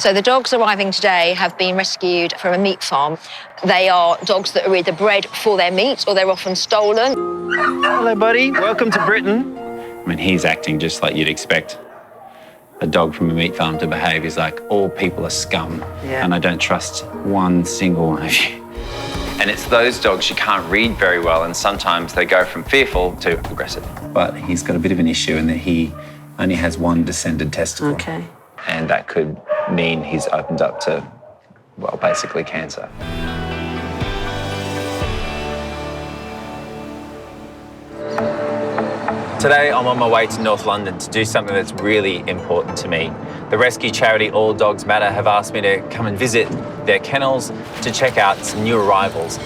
So the dogs arriving today have been rescued from a meat farm. They are dogs that are either bred for their meat or they're often stolen. Hello, buddy. Welcome to Britain. I mean, he's acting just like you'd expect a dog from a meat farm to behave. He's like, all people are scum, and I don't trust one single one of you. And it's those dogs you can't read very well, and sometimes they go from fearful to aggressive. But he's got a bit of an issue in that he only has one descended testicle. Okay. And that could mean he's opened up to, well, basically cancer. Today, I'm on my way to North London to do something that's really important to me. The rescue charity All Dogs Matter have asked me to come and visit their kennels to check out some new arrivals.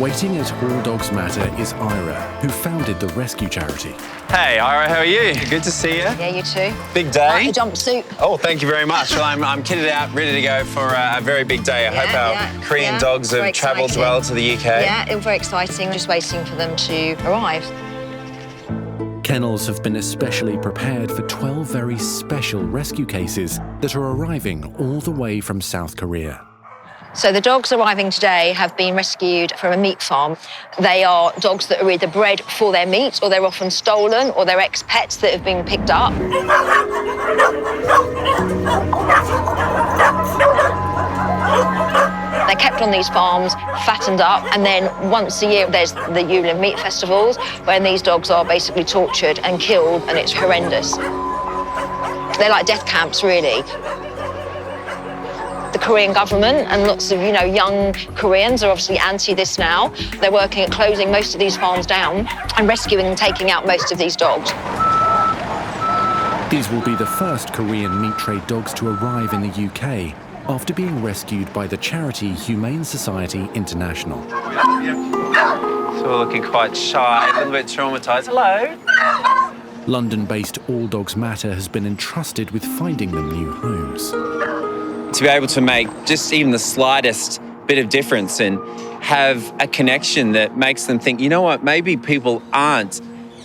Waiting at All Dogs Matter is Ira, who founded the rescue charity. Hey, Ira, how are you? Good to see you. Yeah, you too. Big day. Like the jumpsuit. Oh, thank you very much. Well, I'm kitted out, ready to go for a very big day. I hope our Korean dogs have travelled well to the UK. Yeah, it was very exciting. Just waiting for them to arrive. Kennels have been especially prepared for 12 very special rescue cases that are arriving all the way from South Korea. So the dogs arriving today have been rescued from a meat farm. They are dogs that are either bred for their meat or they're often stolen or they're ex-pets that have been picked up. They're kept on these farms, fattened up, and then once a year there's the Yulin meat festivals when these dogs are basically tortured and killed, and it's horrendous. They're like death camps, really. The Korean government and lots of, young Koreans are obviously anti this now. They're working at closing most of these farms down and rescuing and taking out most of these dogs. These will be the first Korean meat trade dogs to arrive in the UK after being rescued by the charity Humane Society International. So we're looking quite shy, a little bit traumatised. Hello. London-based All Dogs Matter has been entrusted with finding them new homes. To be able to make just even the slightest bit of difference and have a connection that makes them think, you know what, maybe people aren't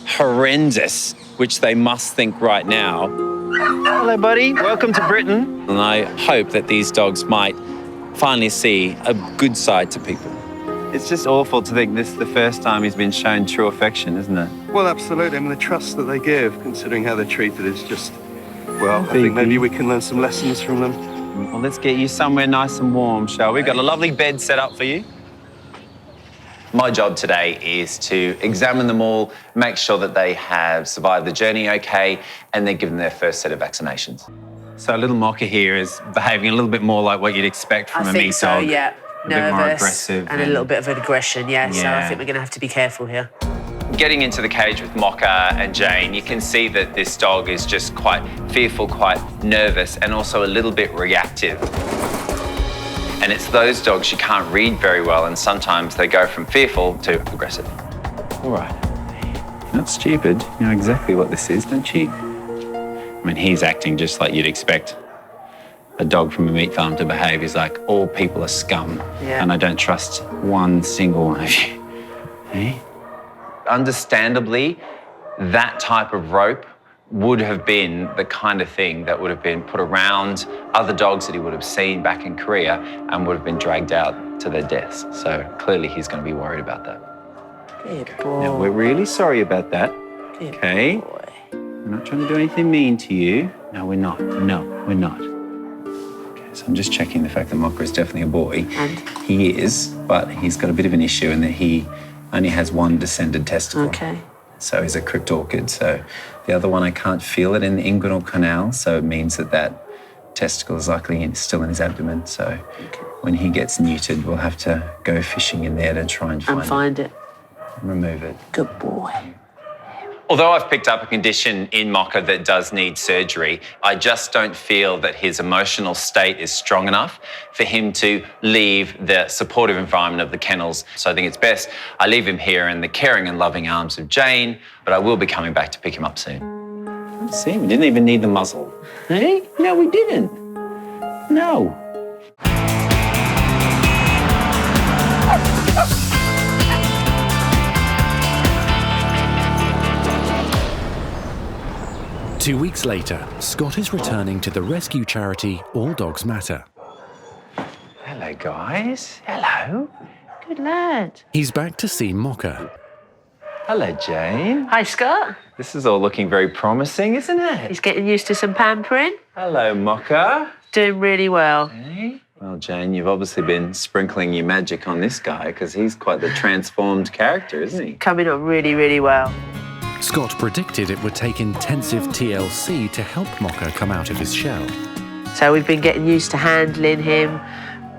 horrendous, which they must think right now. Hello, buddy. Welcome to Britain. And I hope that these dogs might finally see a good side to people. It's just awful to think this is the first time he's been shown true affection, isn't it? Well, absolutely. I mean, the trust that they give, considering how they're treated, is just, well, I think maybe we can learn some lessons from them. Well, let's get you somewhere nice and warm, shall we? We've got a lovely bed set up for you. My job today is to examine them all, make sure that they have survived the journey okay, and they're given their first set of vaccinations. So little Mocha here is behaving a little bit more like what you'd expect from a meat dog. Yeah. A bit more aggressive. And a little bit of an aggression, yeah. So I think we're going to have to be careful here. Getting into the cage with Mocha and Jane, you can see that this dog is just quite fearful, quite nervous, and also a little bit reactive. And it's those dogs you can't read very well, and sometimes they go from fearful to aggressive. All right. You're not stupid. You know exactly what this is, don't you? I mean, he's acting just like you'd expect a dog from a meat farm to behave. He's like, all people are scum, and I don't trust one single one of you. Hey? Understandably, that type of rope would have been the kind of thing that would have been put around other dogs that he would have seen back in Korea and would have been dragged out to their deaths. So clearly he's going to be worried about that. Good boy. Now, we're really sorry about that. Good okay? boy. We're not trying to do anything mean to you. No, we're not. No, we're not. Okay, so I'm just checking the fact that Mocha is definitely a boy. And? He is, but he's got a bit of an issue in that he only has one descended testicle. Okay. So he's a crypt orchid. So the other one, I can't feel it in the inguinal canal. So it means that that testicle is likely still in his abdomen. So when he gets neutered, we'll have to go fishing in there to try and find it. Remove it. Good boy. Although I've picked up a condition in Mocha that does need surgery, I just don't feel that his emotional state is strong enough for him to leave the supportive environment of the kennels. So I think it's best I leave him here in the caring and loving arms of Jane, but I will be coming back to pick him up soon. See, we didn't even need the muzzle. Hey? No, we didn't. No. 2 weeks later, Scott is returning to the rescue charity All Dogs Matter. Hello, guys. Hello. Good lad. He's back to see Mocha. Hello, Jane. Hi, Scott. This is all looking very promising, isn't it? He's getting used to some pampering. Hello, Mocha. Doing really well. Hey. Well, Jane, you've obviously been sprinkling your magic on this guy because he's quite the transformed character, isn't he? Coming on really, really well. Scott predicted it would take intensive TLC to help Mocha come out of his shell. So we've been getting used to handling him,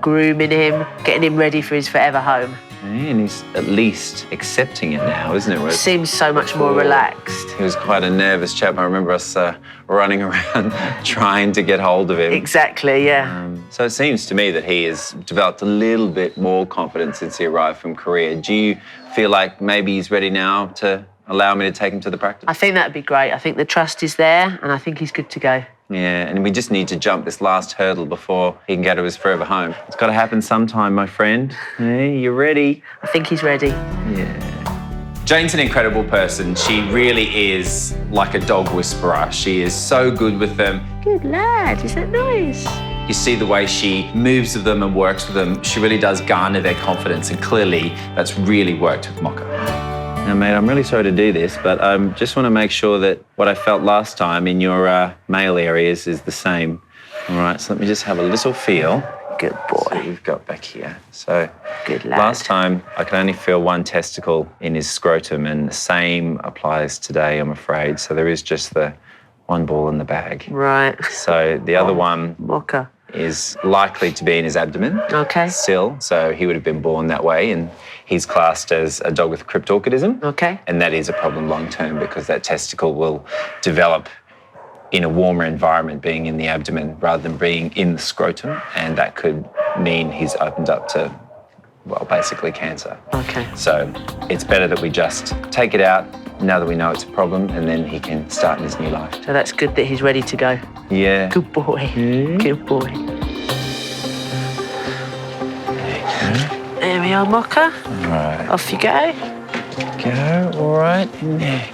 grooming him, getting him ready for his forever home. And he's at least accepting it now, isn't it? Whereas Seems so much more relaxed. he was quite a nervous chap. I remember us running around trying to get hold of him. Exactly, yeah. So it seems to me that he has developed a little bit more confidence since he arrived from Korea. Do you feel like maybe he's ready now to allow me to take him to the practice? I think that'd be great. I think the trust is there and I think he's good to go. Yeah, and we just need to jump this last hurdle before he can go to his forever home. It's got to happen sometime, my friend. Hey, you ready? I think he's ready. Yeah. Jane's an incredible person. She really is like a dog whisperer. She is so good with them. Good lad, is that nice? You see the way she moves with them and works with them. She really does garner their confidence, and clearly that's really worked with Mocha. Now, mate, I'm really sorry to do this, but I just want to make sure that what I felt last time in your male areas is the same. All right, so let me just have a little feel. Good boy. See what we've got back here. So Good lad. last time I could only feel one testicle in his scrotum, and the same applies today, I'm afraid. So there is just the one ball in the bag. Right. So the other one Mocha. is likely to be in his abdomen. Okay. Still, so he would have been born that way, and he's classed as a dog with cryptorchidism. Okay. And that is a problem long term because that testicle will develop in a warmer environment, being in the abdomen rather than being in the scrotum, and that could mean he's opened up to, well, basically cancer. Okay. So it's better that we just take it out now that we know it's a problem, and then he can start in his new life. So that's good that he's ready to go. Yeah. Good boy. Good boy. There we are, Mocha. All right. Off you go. Go, all right, in there.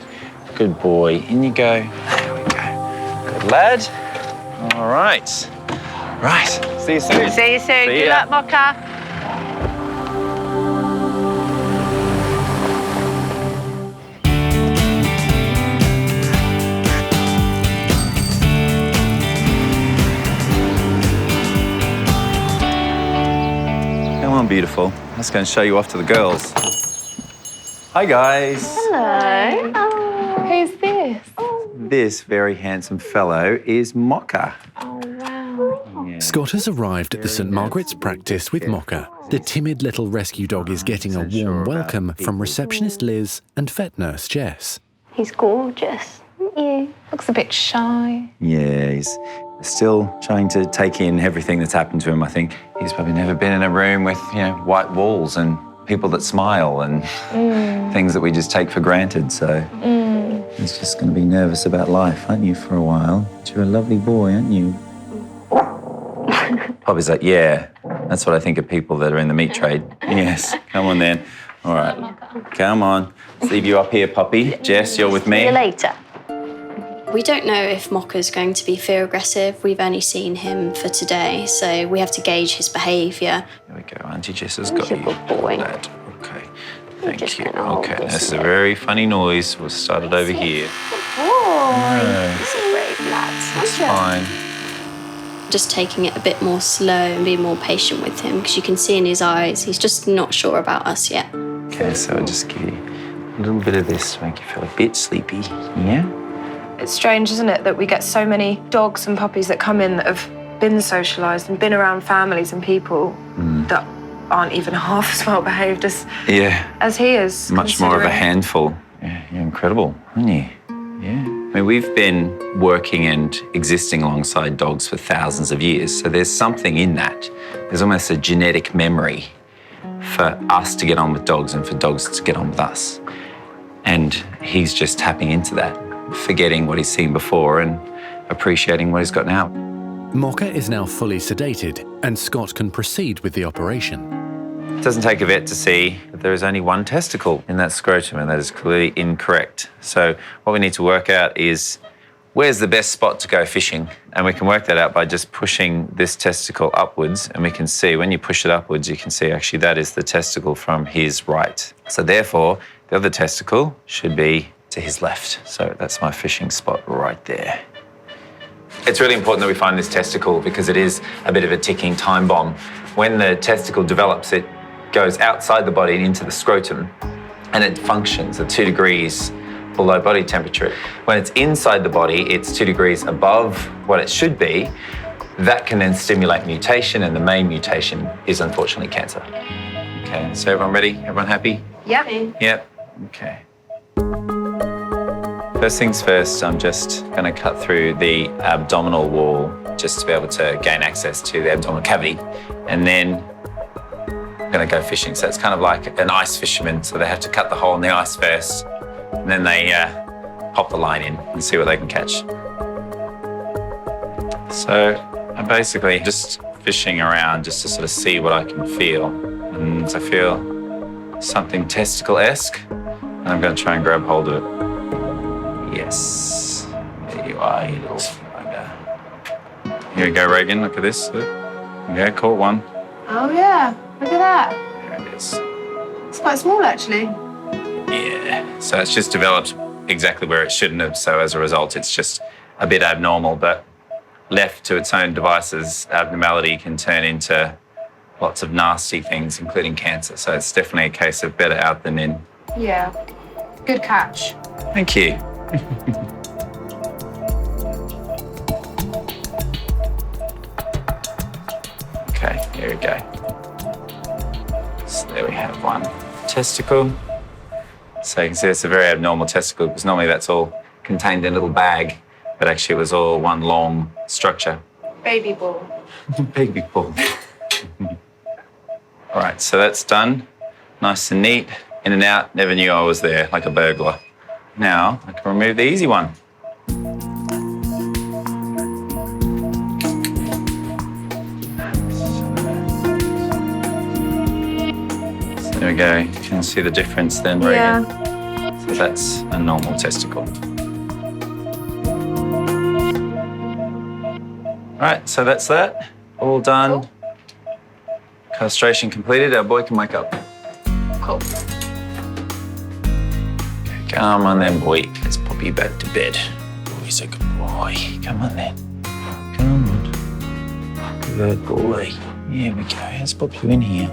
Good boy, in you go. There we go. Good lad. All right. Right, see you soon. See you soon. See Good ya. luck, Mocha. Come on, beautiful. Let's go and show you off to the girls. Hi, guys. Hello. Who's this? This very handsome fellow is Mocha. Oh, wow. Yeah. Scott has arrived at the St Margaret's practice with Mocha. The timid little rescue dog is getting a warm welcome from receptionist Liz and vet nurse Jess. He's gorgeous, isn't he? Looks a bit shy. Yeah, he's still trying to take in everything that's happened to him, I think. He's probably never been in a room with, white walls and people that smile and things that we just take for granted. So he's just going to be nervous about life, aren't you, for a while? But you're a lovely boy, aren't you? Poppy's like, yeah, that's what I think of people that are in the meat trade. Yes, come on then. All right, come on. Let's leave you up here, Poppy. Jess, you're with me. See you later. We don't know if Mocha's going to be fear aggressive. We've only seen him for today, so we have to gauge his behaviour. There we go. Auntie Jess has got He's a you. good boy. Lad. Okay. Thank just you. gonna hold Okay, this this is a one. very funny noise. We'll start it over here. Boy, he's a brave lad. It's fine. Just taking it a bit more slow and being more patient with him, because you can see in his eyes, he's just not sure about us yet. Okay, so I'll just give you a little bit of this to make you feel a bit sleepy. Yeah? It's strange, isn't it, that we get so many dogs and puppies that come in that have been socialised and been around families and people that aren't even half as well behaved as he is. Much more of a considering- handful. Yeah, you're incredible, aren't you? Yeah. I mean, we've been working and existing alongside dogs for thousands of years, so there's something in that. There's almost a genetic memory for us to get on with dogs and for dogs to get on with us. And he's just tapping into that, forgetting what he's seen before and appreciating what he's got now. Mocha is now fully sedated, and Scott can proceed with the operation. It doesn't take a vet to see that there is only one testicle in that scrotum, and that is clearly incorrect. So what we need to work out is where's the best spot to go fishing? And we can work that out by just pushing this testicle upwards, and we can see when you push it upwards, you can see actually that is the testicle from his right. So therefore, the other testicle should be to his left. So that's my fishing spot right there. It's really important that we find this testicle because it is a bit of a ticking time bomb. When the testicle develops, it goes outside the body and into the scrotum, and it functions at 2 degrees below body temperature. When it's inside the body, it's 2 degrees above what it should be. That can then stimulate mutation, and the main mutation is unfortunately cancer. Okay, so everyone ready? Everyone happy? Yep. Yep, okay. First things first, I'm just gonna cut through the abdominal wall just to be able to gain access to the abdominal cavity. And then I'm gonna go fishing. So it's kind of like an ice fisherman. So they have to cut the hole in the ice first, and then they pop the line in and see what they can catch. So I'm basically just fishing around just to sort of see what I can feel. And I feel something testicle-esque, and I'm gonna try and grab hold of it. Yes, there you are, you little bugger. Here we go, Reagan, look at this. Yeah, caught one. Oh yeah, look at that. There it is. It's quite small actually. Yeah, so it's just developed exactly where it shouldn't have, so as a result it's just a bit abnormal, but left to its own devices, abnormality can turn into lots of nasty things, including cancer. So it's definitely a case of better out than in. Yeah, good catch. Thank you. Okay, here we go. So there we have one testicle. So you can see it's a very abnormal testicle because normally that's all contained in a little bag, but actually it was all one long structure. Baby ball. Baby ball. All right, so that's done. Nice and neat. In and out, never knew I was there, like a burglar. Now I can remove the easy one. So there we go. You can see the difference then, Reagan. Yeah. So that's a normal testicle. All right, so that's that. All done. Castration completed. Our boy can wake up. Cool. Come on then, boy. Let's pop you back to bed. Oh, he's a good boy. Come on then. Come on. Good boy. Here we go. Let's pop you in here.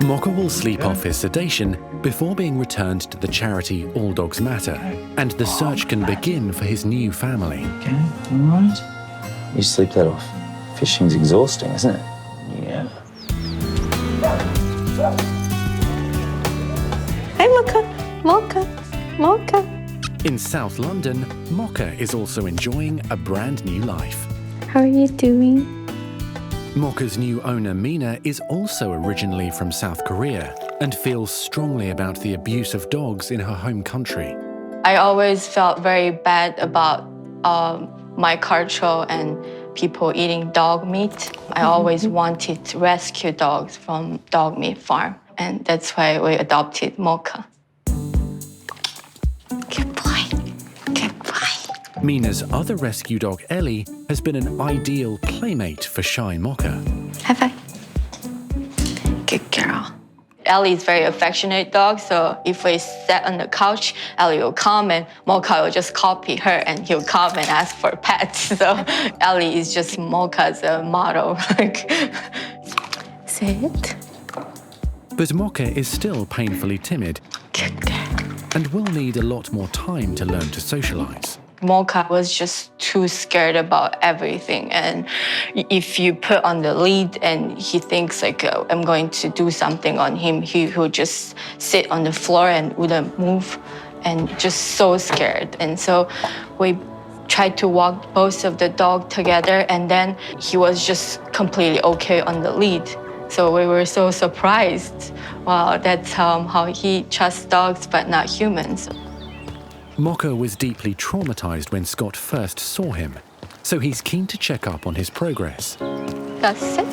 Mocha will sleep off his sedation before being returned to the charity All Dogs Matter, and the search can begin for his new family. Okay, all right. You sleep that off. Fishing's exhausting, isn't it? Yeah. Hi, Mocha. Mocha. Mocha. In South London, Mocha is also enjoying a brand new life. How are you doing? Mocha's new owner, Mina, is also originally from South Korea and feels strongly about the abuse of dogs in her home country. I always felt very bad about my culture and people eating dog meat. I always wanted to rescue dogs from dog meat farm, and that's why we adopted Mocha. Good boy. Good boy. Mina's other rescue dog, Ellie, has been an ideal playmate for shy Mocha. High five. Good girl. Ellie is a very affectionate dog, so if we sit on the couch, Ellie will come and Mocha will just copy her and he'll come and ask for pets. So Ellie is just Mocha's model. Sit. But Mocha is still painfully timid Good girl. and will need a lot more time to learn to socialize. Mocha was just too scared about everything. And if you put on the lead and he thinks like, I'm going to do something on him, he would just sit on the floor and wouldn't move and just so scared. And so we tried to walk both of the dog together, and then he was just completely okay on the lead. So we were so surprised. Wow, that's how he trusts dogs but not humans. Mocha was deeply traumatized when Scott first saw him, so he's keen to check up on his progress. That's it.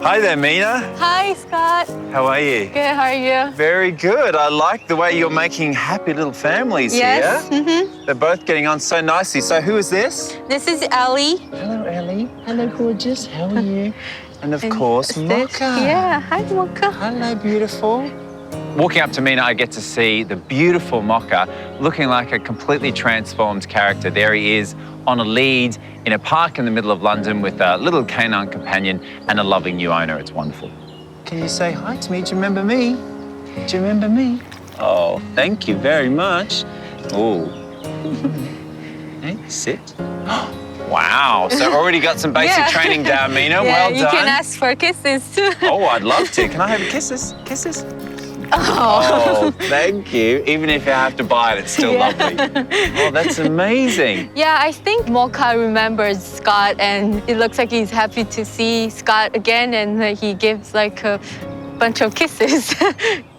Hi there, Mina. Hi, Scott. How are you? Good, how are you? Very good. I like the way you're making happy little families Yes. here. Mm-hmm. They're both getting on so nicely. So who is this? This is Ellie. Hello, Ellie. Hello, gorgeous. How are you? And of course, Mocha. Yeah, hi, Mocha. Hello, beautiful. Walking up to Mina, I get to see the beautiful Mocha looking like a completely transformed character. There he is on a lead in a park in the middle of London with a little canine companion and a loving new owner. It's wonderful. Can you say hi to me? Do you remember me? Do you remember me? Oh, thank you very much. Oh. Hey, sit. Wow, so already got some basic training down, Mina. Well done. You can ask for kisses too. Oh, I'd love to. Can I have kisses? Kisses? Oh, thank you. Even if you have to buy it, it's still lovely. Oh, that's amazing. Yeah, I think Mocha remembers Scott, and it looks like he's happy to see Scott again, and he gives like a bunch of kisses.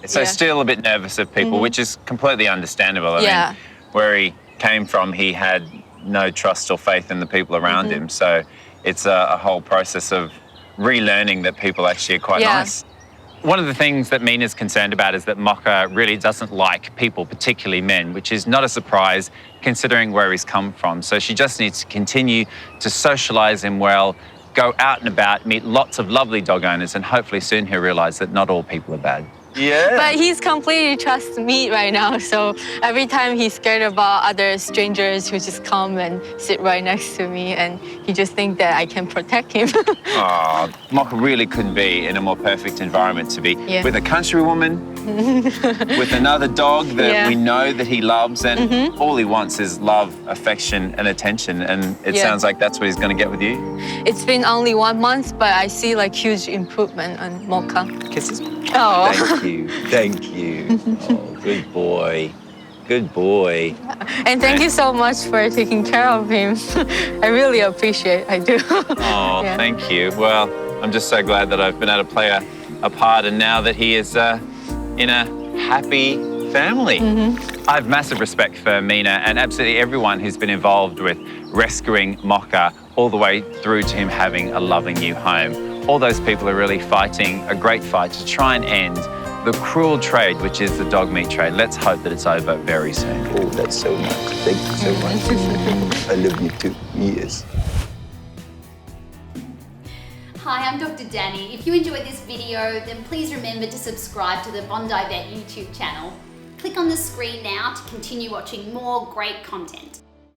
So still a bit nervous of people, which is completely understandable. I mean, where he came from, he had no trust or faith in the people around him. So it's a whole process of relearning that people actually are quite nice. One of the things that Mina's concerned about is that Mocha really doesn't like people, particularly men, which is not a surprise considering where he's come from. So she just needs to continue to socialise him well, go out and about, meet lots of lovely dog owners, and hopefully soon he'll realise that not all people are bad. Yeah. But he's completely trusts me right now, so every time he's scared about other strangers who just come and sit right next to me, and he just thinks that I can protect him. Oh, Mocha really couldn't be in a more perfect environment to be with a country woman, with another dog that we know that he loves, and all he wants is love, affection, and attention. And it sounds like that's what he's going to get with you. It's been only 1 month, but I see like huge improvement on Mocha. Kisses. Oh. Thank you. Thank you. Oh, good boy. Good boy. And thank you so much for taking care of him. I really appreciate it. I do. Oh, thank you. Well, I'm just so glad that I've been able to play a part, and now that he is in a happy family. I have massive respect for Mina and absolutely everyone who's been involved with rescuing Mocha all the way through to him having a loving new home. All those people are really fighting a great fight to try and end the cruel trade, which is the dog meat trade. Let's hope that it's over very soon. Oh, that's so nice. Thank you so much. I love you too. Yes. Hi, I'm Dr. Danny. If you enjoyed this video, then please remember to subscribe to the Bondi Vet YouTube channel. Click on the screen now to continue watching more great content.